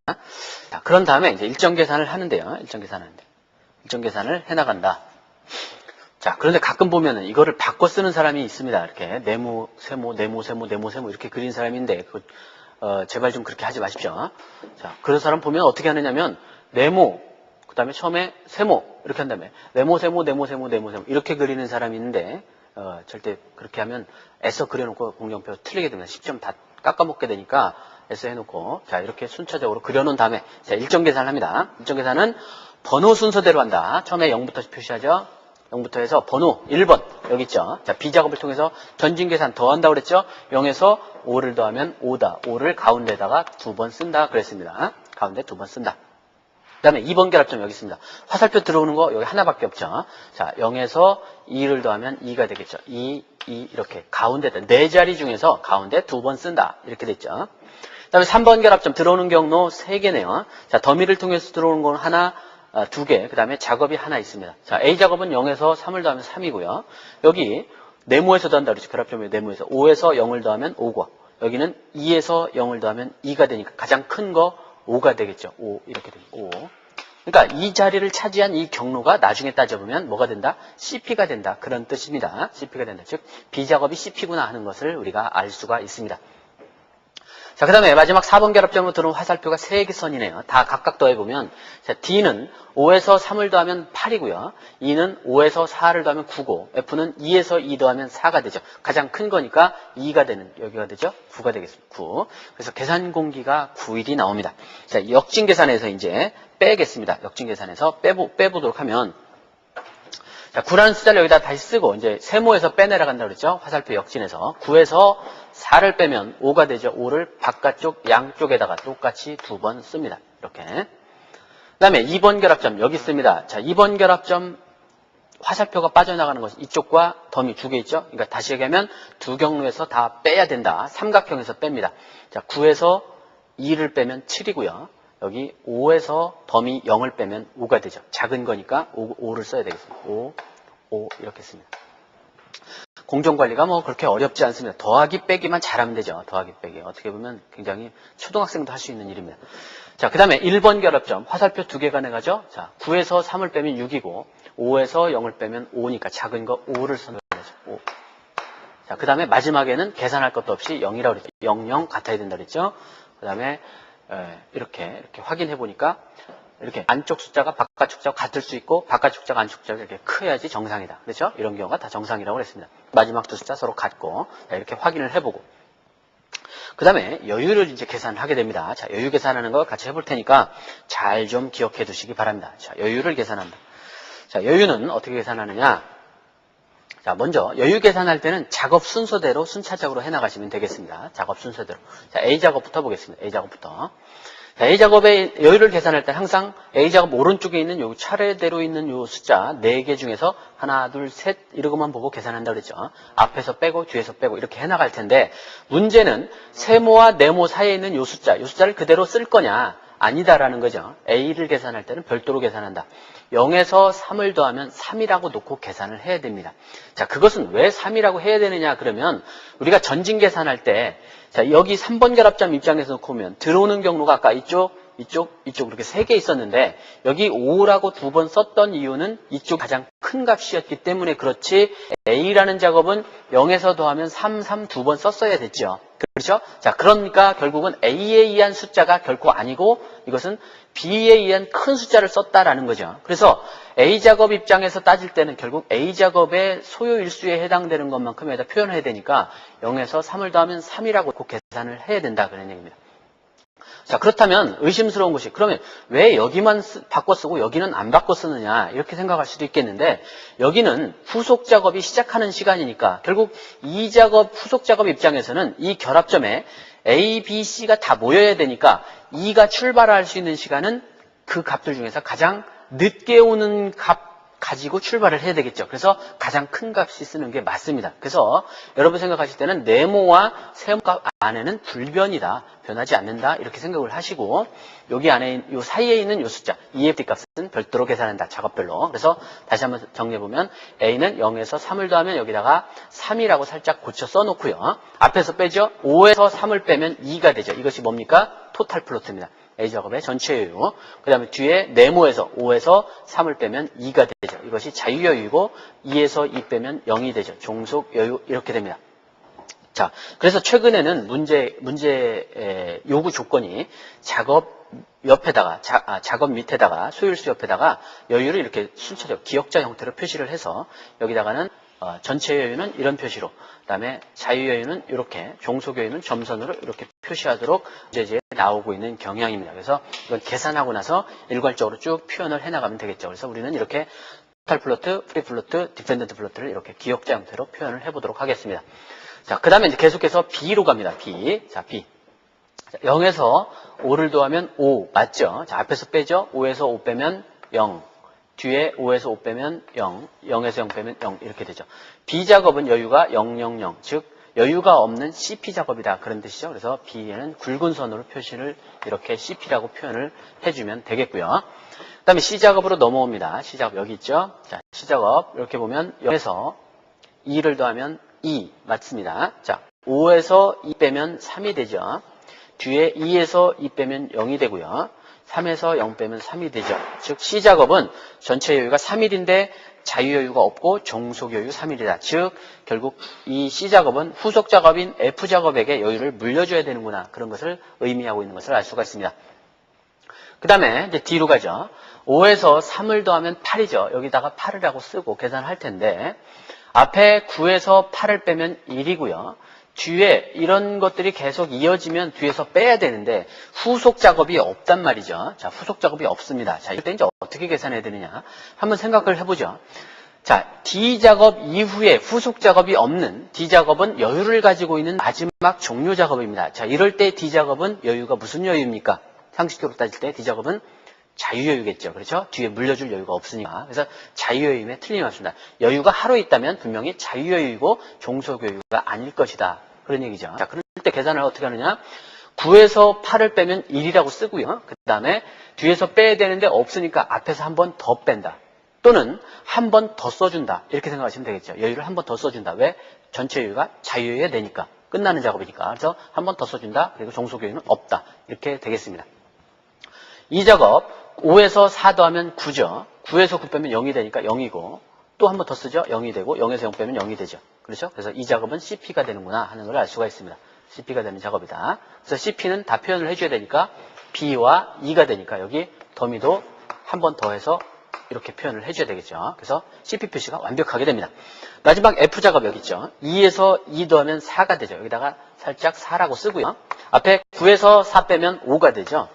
자, 그런 다음에 이제 일정 계산을 하는데요. 일정 계산을 해 나간다. 자, 그런데 가끔 보면은 이거를 바꿔 쓰는 사람이 있습니다. 이렇게 네모, 세모, 네모, 세모, 네모, 세모 이렇게 그린 사람인데 제발 좀 그렇게 하지 마십시오. 자, 그런 사람 보면 어떻게 하느냐면 네모, 그 다음에 처음에 세모 이렇게 한 다음에 네모, 세모, 네모, 세모, 네모, 세모 이렇게 그리는 사람이 있는데 절대 그렇게 하면 애써 그려놓고 공정표 틀리게 됩니다. 10점 다 깎아먹게 되니까 애써 해놓고 자 이렇게 순차적으로 그려놓은 다음에 자 일정 계산을 합니다. 일정 계산은 번호 순서대로 한다. 처음에 0부터 표시하죠. 0부터 해서 번호 1번 여기 있죠. 자, B작업을 통해서 전진 계산 더한다고 그랬죠. 0에서 5를 더하면 5다. 5를 가운데다가 2번 쓴다 그랬습니다. 가운데 2번 쓴다. 그 다음에 2번 결합점 여기 있습니다. 화살표 들어오는 거 여기 하나밖에 없죠. 자, 0에서 2를 더하면 2가 되겠죠. 2 이렇게 가운데다 네 자리 중에서 가운데 2번 쓴다. 이렇게 됐죠. 그 다음에 3번 결합점 들어오는 경로 3개네요. 자, 더미를 통해서 들어오는 건 하나, 2개, 그 다음에 작업이 하나 있습니다. 자, A작업은 0에서 3을 더하면 3이고요. 여기 네모에서 더한다 그랬죠. 결합점에 네모에서 5에서 0을 더하면 5고 여기는 2에서 0을 더하면 2가 되니까 가장 큰 거 5가 되겠죠. 5 이렇게 되죠. 5. 그러니까 이 자리를 차지한 이 경로가 나중에 따져보면 뭐가 된다? CP가 된다. 그런 뜻입니다. CP가 된다. 즉 B작업이 CP구나 하는 것을 우리가 알 수가 있습니다. 자, 그 다음에 마지막 4번 결합점으로 들어온 화살표가 3개 선이네요. 다 각각 더해보면, 자, D는 5에서 3을 더하면 8이고요. E는 5에서 4를 더하면 9고, F는 2에서 2 더하면 4가 되죠. 가장 큰 거니까 2가 되는, 여기가 되죠? 9가 되겠습니다. 9. 그래서 계산 공기가 9일이 나옵니다. 자, 역진 계산에서 이제 빼겠습니다. 역진 계산에서 빼보도록 하면, 자, 9라는 숫자를 여기다 다시 쓰고, 이제 세모에서 빼내려간다고 그랬죠? 화살표 역진에서. 9에서 4를 빼면 5가 되죠. 5를 바깥쪽 양쪽에다가 똑같이 2번 씁니다. 이렇게. 그 다음에 2번 결합점 여기 있습니다. 자, 2번 결합점 화살표가 빠져나가는 것은 이쪽과 덤이 두 개 있죠. 그러니까 다시 얘기하면 두 경로에서 다 빼야 된다. 삼각형에서 뺍니다. 자, 9에서 2를 빼면 7이고요. 여기 5에서 덤이 0을 빼면 5가 되죠. 작은 거니까 5를 써야 되겠습니다. 5 이렇게 씁니다. 공정관리가 뭐 그렇게 어렵지 않습니다. 더하기 빼기만 잘하면 되죠. 더하기 빼기. 어떻게 보면 굉장히 초등학생도 할 수 있는 일입니다. 자, 그 다음에 1번 결합점. 화살표 두 개가 나가죠. 자, 9에서 3을 빼면 6이고 5에서 0을 빼면 5니까 작은 거 5를 선택해야죠. 5. 자, 그 다음에 마지막에는 계산할 것도 없이 0이라고 그랬죠. 0, 0 같아야 된다 그랬죠. 그 다음에 이렇게 확인해 보니까 이렇게 안쪽 숫자가 바깥 숫자와 같을 수 있고 바깥 숫자가 안쪽 숫자가 이렇게 커야지 정상이다. 그렇죠? 이런 경우가 다 정상이라고 그랬습니다. 마지막 두 숫자 서로 같고 이렇게 확인을 해보고 그 다음에 여유를 이제 계산을 하게 됩니다. 자, 여유 계산하는 거 같이 해볼 테니까 잘 좀 기억해 두시기 바랍니다. 자, 여유를 계산한다. 자, 여유는 어떻게 계산하느냐? 자, 먼저 여유 계산할 때는 작업 순서대로 순차적으로 해나가시면 되겠습니다. 작업 순서대로. 자, A작업부터 보겠습니다. A작업부터. 자, A작업의 여유를 계산할 때 항상 A작업 오른쪽에 있는 요 차례대로 있는 요 숫자 4개 중에서 하나, 둘, 셋 이러고만 보고 계산한다고 그랬죠. 앞에서 빼고 뒤에서 빼고 이렇게 해나갈 텐데 문제는 세모와 네모 사이에 있는 요 숫자를 그대로 쓸 거냐 아니다라는 거죠. A를 계산할 때는 별도로 계산한다. 0에서 3을 더하면 3이라고 놓고 계산을 해야 됩니다. 자, 그것은 왜 3이라고 해야 되느냐 그러면 우리가 전진 계산할 때 자, 여기 3번 결합점 입장에서 놓고 보면 들어오는 경로가 아까 이쪽 이쪽 이렇게 3개 있었는데 여기 5라고 2번 썼던 이유는 이쪽 가장 큰 값이었기 때문에 그렇지 A라는 작업은 0에서 더하면 3, 2번 썼어야 됐죠. 그렇죠? 자, 그러니까 결국은 A에 의한 숫자가 결코 아니고 이것은 B에 의한 큰 숫자를 썼다라는 거죠. 그래서 A 작업 입장에서 따질 때는 결국 A 작업의 소요 일수에 해당되는 것만큼 여기다 표현해야 되니까 0에서 3을 더하면 3이라고 꼭 계산을 해야 된다 그런 얘기입니다. 자, 그렇다면 의심스러운 것이 그러면 왜 여기만 바꿔 쓰고 여기는 안 바꿔 쓰느냐 이렇게 생각할 수도 있겠는데 여기는 후속 작업이 시작하는 시간이니까 결국 이 작업 후속 작업 입장에서는 이 결합점에 A, B, C가 다 모여야 되니까 E가 출발할 수 있는 시간은 그 값들 중에서 가장 늦게 오는 값 가지고 출발을 해야 되겠죠. 그래서 가장 큰 값이 쓰는 게 맞습니다. 그래서 여러분 생각하실 때는 네모와 세모값 안에는 불변이다. 변하지 않는다. 이렇게 생각을 하시고 여기 안에 요 사이에 있는 요 숫자 EFT 값은 별도로 계산한다. 작업별로. 그래서 다시 한번 정리해보면 A는 0에서 3을 더하면 여기다가 3이라고 살짝 고쳐 써놓고요. 앞에서 빼죠. 5에서 3을 빼면 2가 되죠. 이것이 뭡니까? 토탈 플로트입니다. A 작업의 전체 여유. 그 다음에 뒤에 네모에서 5에서 3을 빼면 2가 되죠. 이것이 자유여유이고 2에서 2 빼면 0이 되죠. 종속 여유 이렇게 됩니다. 자, 그래서 최근에는 문제 요구 조건이 작업 옆에다가 작업 밑에다가 소일수 옆에다가 여유를 이렇게 순차적으로 기역자 형태로 표시를 해서 여기다가는 전체 여유는 이런 표시로, 그 다음에 자유여유는 이렇게, 종속여유는 점선으로 이렇게 표시하도록 문제지에 나오고 있는 경향입니다. 그래서 이건 계산하고 나서 일괄적으로 쭉 표현을 해나가면 되겠죠. 그래서 우리는 이렇게 토탈 플로트, 프리 플로트, 디펜던트 플로트를 이렇게 기역자 형태로 표현을 해보도록 하겠습니다. 자, 그 다음에 이제 계속해서 B로 갑니다. B. 자, B. 자, 0에서 5를 더하면 5. 맞죠? 자, 앞에서 빼죠? 5에서 5 빼면 0. 뒤에 5에서 5 빼면 0, 0에서 0 빼면 0 이렇게 되죠. B 작업은 여유가 0, 0, 0, 즉 여유가 없는 CP 작업이다 그런 뜻이죠. 그래서 B에는 굵은 선으로 표시를 이렇게 CP라고 표현을 해주면 되겠고요. 그 다음에 C 작업으로 넘어옵니다. C 작업 여기 있죠. 자, C 작업 이렇게 보면 0에서 2를 더하면 2 맞습니다. 자, 5에서 2 빼면 3이 되죠. 뒤에 2에서 2 빼면 0이 되고요. 3에서 0 빼면 3이 되죠. 즉 C 작업은 전체 여유가 3일인데 자유여유가 없고 종속여유 3일이다. 즉 결국 이 C 작업은 후속 작업인 F 작업에게 여유를 물려줘야 되는구나. 그런 것을 의미하고 있는 것을 알 수가 있습니다. 그 다음에 이제 D로 가죠. 5에서 3을 더하면 8이죠. 여기다가 8이라고 쓰고 계산할 텐데 앞에 9에서 8을 빼면 1이고요. 뒤에 이런 것들이 계속 이어지면 뒤에서 빼야 되는데 후속 작업이 없단 말이죠. 자, 후속 작업이 없습니다. 자, 이럴 때 이제 어떻게 계산해야 되느냐? 한번 생각을 해보죠. 자, D 작업 이후에 후속 작업이 없는 D 작업은 여유를 가지고 있는 마지막 종료 작업입니다. 자, 이럴 때 D 작업은 여유가 무슨 여유입니까? 상식적으로 따질 때 D 작업은 자유여유겠죠. 그렇죠? 뒤에 물려줄 여유가 없으니까. 그래서 자유여유임에 틀림없습니다. 여유가 하루 있다면 분명히 자유여유이고 종속여유가 아닐 것이다. 그런 얘기죠. 자, 그럴 때 계산을 어떻게 하느냐? 9에서 8을 빼면 1이라고 쓰고요. 그 다음에 뒤에서 빼야 되는데 없으니까 앞에서 한 번 더 뺀다. 또는 한 번 더 써준다. 이렇게 생각하시면 되겠죠. 여유를 한 번 더 써준다. 왜? 전체 여유가 자유여유가 되니까. 끝나는 작업이니까. 그래서 한 번 더 써준다. 그리고 종속여유는 없다. 이렇게 되겠습니다. 이 작업 5에서 4 더하면 9죠. 9에서 9 빼면 0이 되니까 0이고 또 한 번 더 쓰죠. 0이 되고 0에서 0 빼면 0이 되죠. 그렇죠? 그래서 이 작업은 CP가 되는구나 하는 걸 알 수가 있습니다. CP가 되는 작업이다. 그래서 CP는 다 표현을 해줘야 되니까 B와 2가 되니까 여기 더미도 한 번 더 해서 이렇게 표현을 해줘야 되겠죠. 그래서 CP 표시가 완벽하게 됩니다. 마지막 F 작업 여기 있죠. 2에서 2 더하면 4가 되죠. 여기다가 살짝 4라고 쓰고요. 앞에 9에서 4 빼면 5가 되죠.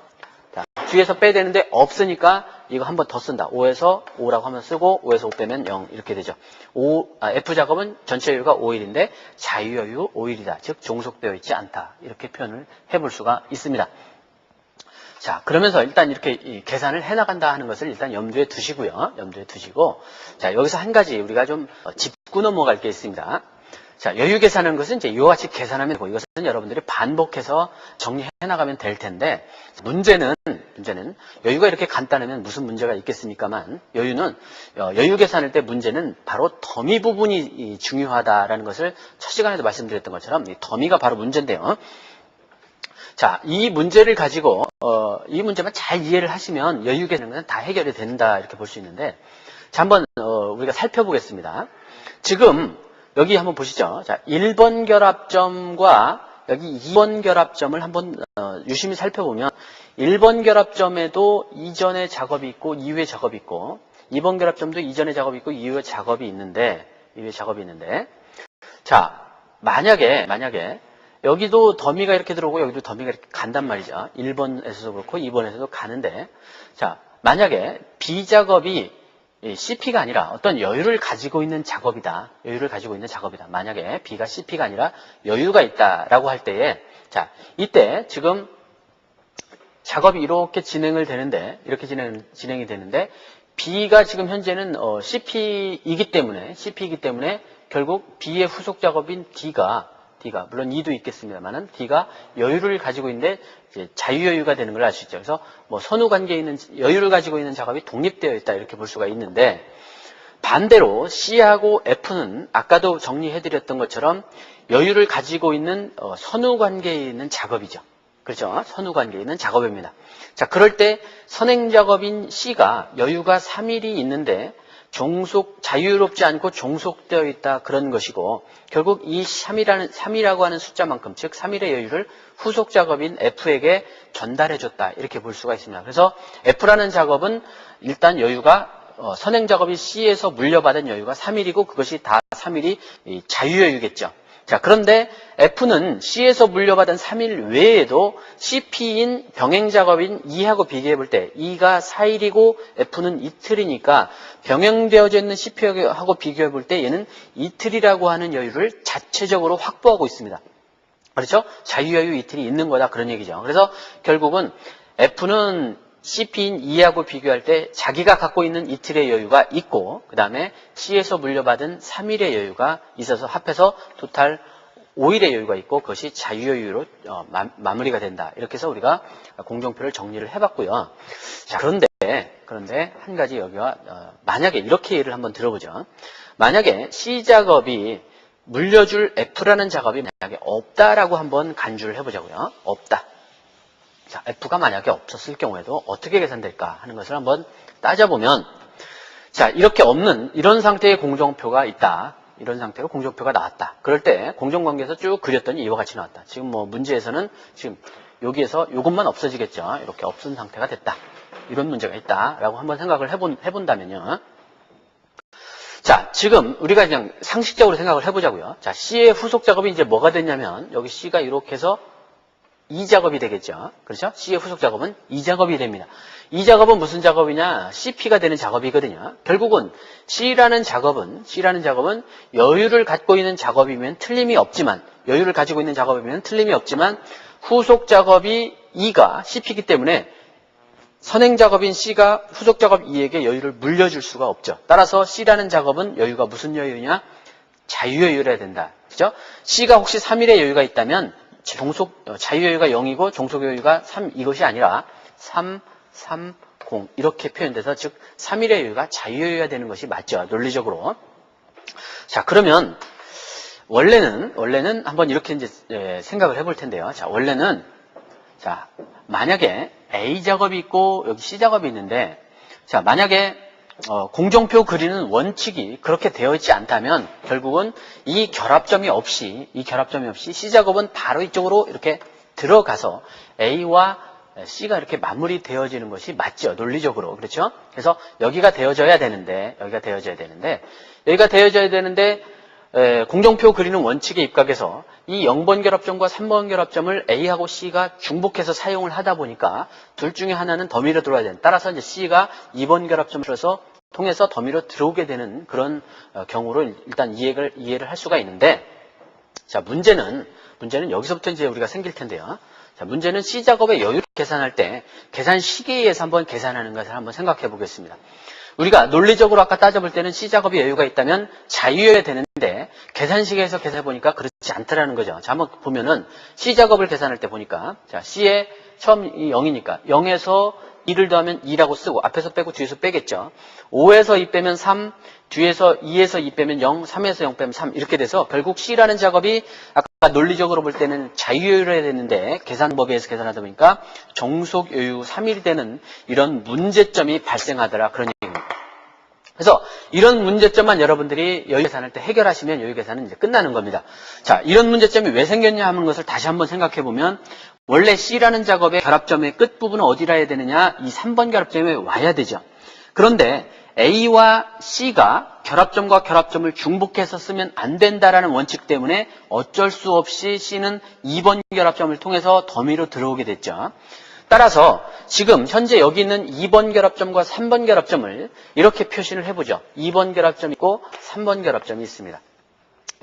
자, 뒤에서 빼야 되는데 없으니까 이거 한 번 더 쓴다. 5에서 5라고 하면 쓰고 5에서 5 빼면 0 이렇게 되죠. F 작업은 전체 여유가 5일인데 자유여유 5일이다. 즉 종속되어 있지 않다. 이렇게 표현을 해볼 수가 있습니다. 자, 그러면서 일단 이렇게 계산을 해나간다 하는 것을 일단 염두에 두시고요. 염두에 두시고 자, 여기서 한 가지 우리가 좀 짚고 넘어갈 게 있습니다. 자, 여유 계산하는 것은 이제 이와 같이 계산하면 되고 이것은 여러분들이 반복해서 정리해 나가면 될 텐데 문제는 여유가 이렇게 간단하면 무슨 문제가 있겠습니까만 여유는 여유 계산할 때 문제는 바로 더미 부분이 중요하다라는 것을 첫 시간에도 말씀드렸던 것처럼 이 더미가 바로 문제인데요. 자, 이 문제를 가지고 이 문제만 잘 이해를 하시면 여유 계산은 다 해결이 된다 이렇게 볼 수 있는데, 자, 한번 우리가 살펴보겠습니다. 지금 여기 한번 보시죠. 자, 1번 결합점과 여기 2번 결합점을 한번 유심히 살펴보면 1번 결합점에도 이전의 작업이 있고 이후의 작업이 있고, 2번 결합점도 이전의 작업이 있고 이후의 작업이 있는데, 자, 만약에 여기도 더미가 이렇게 들어오고 여기도 더미가 이렇게 간단 말이죠. 1번에서도 그렇고 2번에서도 가는데, 자, 만약에 B 작업이 CP가 아니라 어떤 여유를 가지고 있는 작업이다. 만약에 B가 CP가 아니라 여유가 있다라고 할 때에, 자, 이때 지금 작업이 이렇게 진행이 되는데 B가 지금 현재는 CP이기 때문에 결국 B의 후속 작업인 D가 물론 E도 있겠습니다만은 D가 여유를 가지고 있는데 이제 자유여유가 되는 걸 알 수 있죠. 그래서 뭐 선후 관계에 있는 여유를 가지고 있는 작업이 독립되어 있다 이렇게 볼 수가 있는데, 반대로 C하고 F는 아까도 정리해드렸던 것처럼 여유를 가지고 있는 선후 관계에 있는 작업이죠. 그렇죠? 선후 관계에 있는 작업입니다. 자, 그럴 때 선행 작업인 C가 여유가 3일이 있는데 자유롭지 않고 종속되어 있다 그런 것이고, 결국 이 3이라고 하는 숫자만큼, 즉 3일의 여유를 후속 작업인 F에게 전달해줬다 이렇게 볼 수가 있습니다. 그래서 F라는 작업은 일단 여유가 선행 작업이 C에서 물려받은 여유가 3일이고 그것이 다 3일이 자유여유겠죠. 자, 그런데 F는 C에서 물려받은 3일 외에도 CP인 병행작업인 E하고 비교해 볼 때 E가 4일이고 F는 이틀이니까 병행되어져 있는 CP하고 비교해 볼 때 얘는 이틀이라고 하는 여유를 자체적으로 확보하고 있습니다. 그렇죠? 자유여유 이틀이 있는 거다 그런 얘기죠. 그래서 결국은 F는 CP인 E하고 비교할 때 자기가 갖고 있는 이틀의 여유가 있고, 그 다음에 C에서 물려받은 3일의 여유가 있어서 합해서 토탈 5일의 여유가 있고, 그것이 자유여유로 마무리가 된다. 이렇게 해서 우리가 공정표를 정리를 해봤고요. 자, 그런데 한 가지 여기가 만약에 이렇게 예를 한번 들어보죠. 만약에 C 작업이 물려줄 F라는 작업이 만약에 없다라고 한번 간주를 해보자고요. 없다. 자, F가 만약에 없었을 경우에도 어떻게 계산될까 하는 것을 한번 따져보면, 자, 이렇게 없는 이런 상태의 공정표가 있다. 이런 상태로 공정표가 나왔다. 그럴 때 공정관계에서 쭉 그렸더니 이와 같이 나왔다. 지금 뭐 문제에서는 지금 여기에서 이것만 없어지겠죠. 이렇게 없은 상태가 됐다. 이런 문제가 있다라고 한번 생각을 해본다면요. 자, 지금 우리가 그냥 상식적으로 생각을 해보자고요. 자, C의 후속 작업이 이제 뭐가 됐냐면, 여기 C가 이렇게 해서 이 작업이 되겠죠. 그렇죠? C의 후속 작업은 이 작업이 됩니다. 이 작업은 무슨 작업이냐? CP가 되는 작업이거든요. 결국은 C라는 작업은 여유를 갖고 있는 작업이면 틀림이 없지만, 후속 작업이 E가 CP이기 때문에 선행 작업인 C가 후속 작업 E에게 여유를 물려줄 수가 없죠. 따라서 C라는 작업은 여유가 무슨 여유냐? 자유여유라 된다. 그죠? C가 혹시 3일의 여유가 있다면 자유여유가 0이고 종속여유가 3 이것이 아니라 3, 3, 0 이렇게 표현돼서, 즉 3일의 여유가 자유여유가 되는 것이 맞죠. 논리적으로. 자, 그러면 원래는 한번 이렇게 이제 생각을 해볼 텐데요. 자, 자, 만약에 A 작업이 있고 여기 C 작업이 있는데, 자, 만약에 공정표 그리는 원칙이 그렇게 되어 있지 않다면 결국은 이 결합점이 없이 C 작업은 바로 이쪽으로 이렇게 들어가서 A와 C가 이렇게 마무리되어지는 것이 맞죠. 논리적으로. 그렇죠? 그래서 여기가 되어져야 되는데 공정표 그리는 원칙에 입각해서 이 0번 결합점과 3번 결합점을 A하고 C가 중복해서 사용을 하다 보니까 둘 중에 하나는 더미로 들어와야 된다. 따라서 이제 C가 2번 결합점을 통해서 더미로 들어오게 되는 그런 경우를 일단 이해를 할 수가 있는데, 자, 문제는 여기서부터 이제 우리가 생길 텐데요. 자, 문제는 C 작업의 여유를 계산할 때 계산 시기에 의해서 한번 계산하는 것을 한번 생각해 보겠습니다. 우리가 논리적으로 아까 따져볼 때는 C 작업에 여유가 있다면 자유여야 되는데 계산식에서 계산해보니까 그렇지 않더라는 거죠. 자, 한번 보면은 C 작업을 계산할 때 보니까 자, C에 처음 0이니까 0에서 2를 더하면 2라고 쓰고 앞에서 빼고 뒤에서 빼겠죠. 5에서 2 빼면 3, 뒤에서 2에서 2 빼면 0, 3에서 0 빼면 3 이렇게 돼서 결국 C라는 작업이 아까 논리적으로 볼 때는 자유여유를 해야 되는데 계산법에 의해서 계산하다 보니까 종속여유 3이 되는 이런 문제점이 발생하더라 그런 얘기입니다. 그래서 이런 문제점만 여러분들이 여유 계산할 때 해결하시면 여유 계산은 이제 끝나는 겁니다. 자, 이런 문제점이 왜 생겼냐 하는 것을 다시 한번 생각해 보면 원래 C라는 작업의 결합점의 끝부분은 어디라 해야 되느냐? 이 3번 결합점에 와야 되죠. 그런데 A와 C가 결합점과 결합점을 중복해서 쓰면 안 된다라는 원칙 때문에 어쩔 수 없이 C는 2번 결합점을 통해서 더미로 들어오게 됐죠. 따라서 지금 현재 여기 있는 2번 결합점과 3번 결합점을 이렇게 표시를 해보죠. 2번 결합점이 있고 3번 결합점이 있습니다.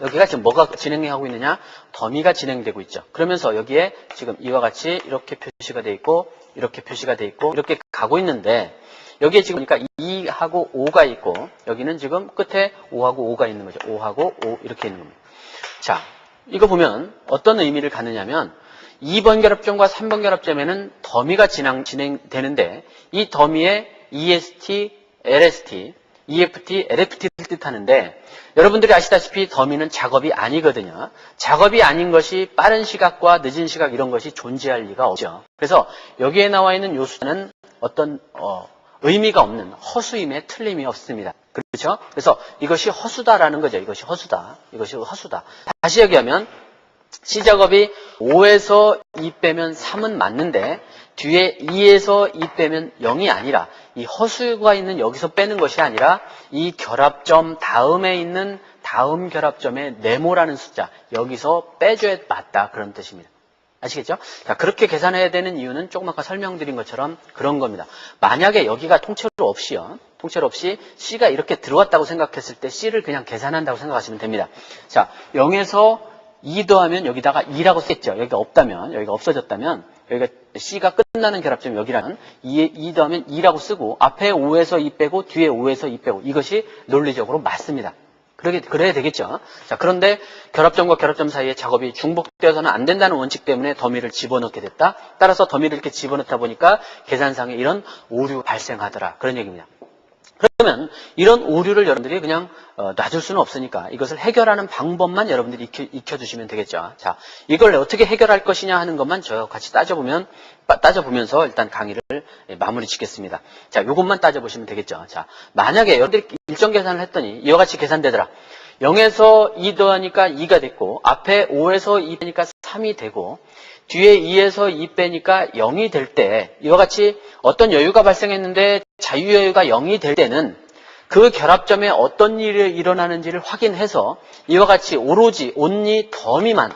여기가 지금 뭐가 진행하고 있느냐? 더미가 진행되고 있죠. 그러면서 여기에 지금 이와 같이 이렇게 표시가 돼 있고 이렇게 표시가 돼 있고 이렇게 가고 있는데 여기에 지금 보니까 2하고 5가 있고 여기는 지금 끝에 5하고 5가 있는 거죠. 5하고 5 이렇게 있는 겁니다. 자, 이거 보면 어떤 의미를 갖느냐면 2번 결합점과 3번 결합점에는 더미가 진행되는데 이 더미에 EST, LST, EFT, LFT를 뜻하는데 여러분들이 아시다시피 더미는 작업이 아니거든요. 작업이 아닌 것이 빠른 시각과 늦은 시각 이런 것이 존재할 리가 없죠. 그래서 여기에 나와 있는 요수는 어떤 의미가 없는 허수임에 틀림이 없습니다. 그렇죠? 그래서 이것이 허수다라는 거죠. 이것이 허수다. 이것이 허수다. 다시 얘기하면 C 작업이 5에서 2 빼면 3은 맞는데 뒤에 2에서 2 빼면 0이 아니라 이 허수가 있는 여기서 빼는 것이 아니라 이 결합점 다음에 있는 다음 결합점의 네모라는 숫자 여기서 빼줘야 맞다 그런 뜻입니다. 아시겠죠? 자, 그렇게 계산해야 되는 이유는 조금 아까 설명드린 것처럼 그런 겁니다. 만약에 여기가 통째로 없이요. 통째로 없이 C가 이렇게 들어왔다고 생각했을 때 C를 그냥 계산한다고 생각하시면 됩니다. 자, 0에서 2 더하면 여기다가 2라고 썼죠. 여기가 없다면, 여기가 없어졌다면, 여기가 C가 끝나는 결합점 여기라면 2 더하면 2라고 쓰고 앞에 5에서 2 빼고 뒤에 5에서 2 빼고 이것이 논리적으로 맞습니다. 그래야 되겠죠. 자, 그런데 결합점과 결합점 사이에 작업이 중복되어서는 안 된다는 원칙 때문에 더미를 집어넣게 됐다. 따라서 더미를 이렇게 집어넣다 보니까 계산상에 이런 오류가 발생하더라. 그런 얘기입니다. 그러면 이런 오류를 여러분들이 그냥 놔줄 수는 없으니까 이것을 해결하는 방법만 여러분들이 익혀두시면 되겠죠. 자, 이걸 어떻게 해결할 것이냐 하는 것만 저와 같이 따져보면서 일단 강의를 마무리 짓겠습니다. 자, 이것만 따져보시면 되겠죠. 자, 만약에 여러분들이 일정 계산을 했더니 이와 같이 계산되더라. 0에서 2 더하니까 2가 됐고 앞에 5에서 2 빼니까 3이 되고 뒤에 2에서 2 빼니까 0이 될 때 이와 같이 어떤 여유가 발생했는데 자유여유가 0이 될 때는 그 결합점에 어떤 일이 일어나는지를 확인해서 이와 같이 오로지 온리 더미만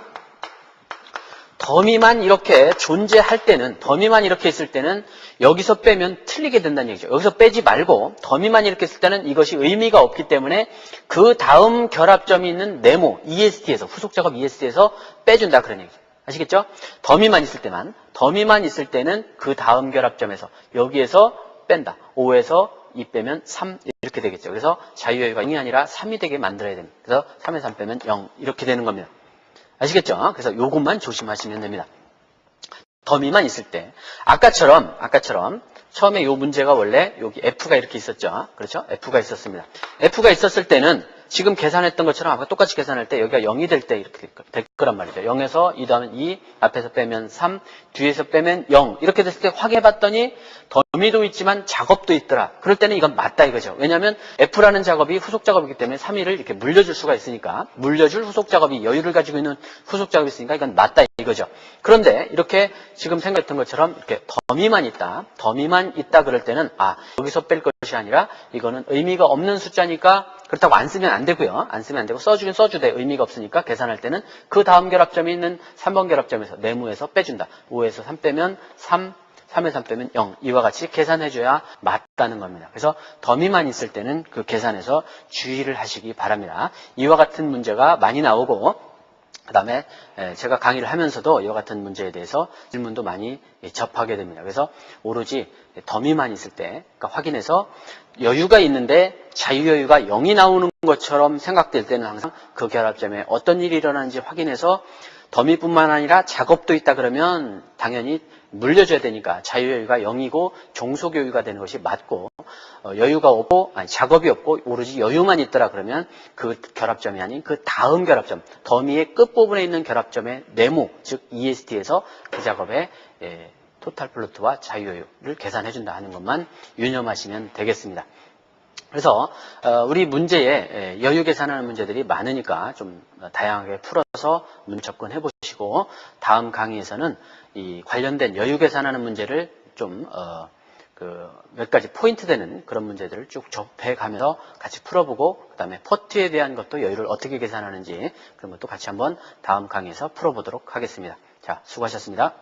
이렇게 존재할 때는 더미만 이렇게 있을 때는 여기서 빼면 틀리게 된다는 얘기죠. 여기서 빼지 말고 더미만 이렇게 있을 때는 이것이 의미가 없기 때문에 그 다음 결합점이 있는 네모 EST에서 후속작업 EST에서 빼준다 그런 얘기죠. 아시겠죠? 더미만 있을 때는 그 다음 결합점에서 여기에서 뺀다. 5에서 2 빼면 3 이렇게 되겠죠. 그래서 자유여유가 0이 아니라 3이 되게 만들어야 됩니다. 그래서 3에서 3 빼면 0 이렇게 되는 겁니다. 아시겠죠? 그래서 요것만 조심하시면 됩니다. 더미만 있을 때 아까처럼 처음에 요 문제가 원래 여기 F가 이렇게 있었죠. 그렇죠? F가 있었습니다. F가 있었을 때는 지금 계산했던 것처럼 아까 똑같이 계산할 때 여기가 0이 될 때 이렇게 될 거란 말이죠. 0에서 2 더하면 2, 앞에서 빼면 3, 뒤에서 빼면 0 이렇게 됐을 때 확인해봤더니 더미도 있지만 작업도 있더라. 그럴 때는 이건 맞다 이거죠. 왜냐하면 F라는 작업이 후속 작업이기 때문에 3위를 이렇게 물려줄 수가 있으니까 물려줄 후속 작업이 여유를 가지고 있는 후속 작업이 있으니까 이건 맞다 이거죠. 그런데 이렇게 지금 생각했던 것처럼 이렇게 더미만 있다 그럴 때는 여기서 뺄 것이 아니라 이거는 의미가 없는 숫자니까 그렇다고 안 쓰면 안 되고요. 안 쓰면 안 되고 써주긴 써주되 의미가 없으니까 계산할 때는 그 다음 결합점이 있는 3번 결합점에서 네모에서 빼준다. 5에서 3 빼면 3, 3에서 3 빼면 0 이와 같이 계산해줘야 맞다는 겁니다. 그래서 더미만 있을 때는 그 계산에서 주의를 하시기 바랍니다. 이와 같은 문제가 많이 나오고 그 다음에 제가 강의를 하면서도 이와 같은 문제에 대해서 질문도 많이 접하게 됩니다. 그래서 오로지 더미만 있을 때 그러니까 확인해서 여유가 있는데 자유여유가 0이 나오는 것처럼 생각될 때는 항상 그 결합점에 어떤 일이 일어나는지 확인해서 더미뿐만 아니라 작업도 있다 그러면 당연히 물려줘야 되니까 자유여유가 0이고 종속여유가 되는 것이 맞고 여유가 없고 작업이 없고 오로지 여유만 있더라 그러면 그 결합점이 아닌 그 다음 결합점 더미의 끝부분에 있는 결합점의 네모 즉 EST에서 그 작업의 토탈 플로트와 자유여유를 계산해 준다 하는 것만 유념하시면 되겠습니다. 그래서 우리 문제에 여유 계산하는 문제들이 많으니까 좀 다양하게 풀어서 접근해 보시고 다음 강의에서는 이 관련된 여유 계산하는 문제를 좀 몇 가지 포인트 되는 그런 문제들을 쭉 접해 가면서 같이 풀어보고 그 다음에 퍼트에 대한 것도 여유를 어떻게 계산하는지 그런 것도 같이 한번 다음 강의에서 풀어보도록 하겠습니다. 자, 수고하셨습니다.